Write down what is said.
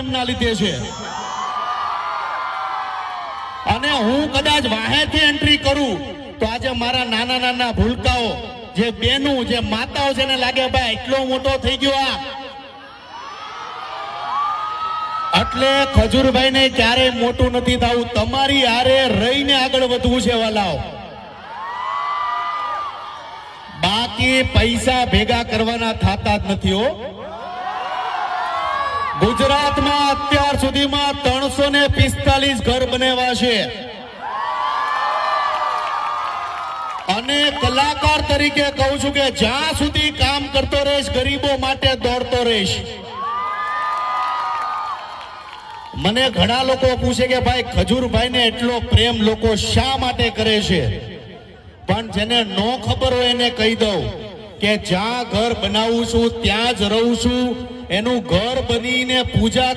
પ્રેમના લીધે છે. અને હું કદાચ વાહેથી એન્ટ્રી કરું તો આજે મારા નાના નાના ભૂલકાઓ, જે બેનું, જે માતાઓ છે, ને લાગે ભાઈ એટલો મોટો થઈ ગયો આ. એટલે ખજૂરભાઈ ને ક્યારેય મોટું નથી થવું, તમારી હારે રહીને આગળ વધવું છે વાલાઓ. બાકી પૈસા ભેગા કરવાના થતા જ નથી હો. ગુજરાતમાં અત્યાર સુધીમાં 345 ઘર બનેવા છે. અને કલાકાર તરીકે કહું છું કે જ્યાં સુધી કામ કરતો રહીશ, ગરીબો માટે દોડતો રહીશ. મને ઘણા લોકો પૂછે કે ભાઈ ખજૂરભાઈ ને એટલો પ્રેમ લોકો શા માટે કરે છે? પણ જેને નો ખબર હોય એને કહી દઉં કે જ્યાં ઘર બનાવું છું ત્યાં જ રહું છું. એનું ઘર બનીને પૂજા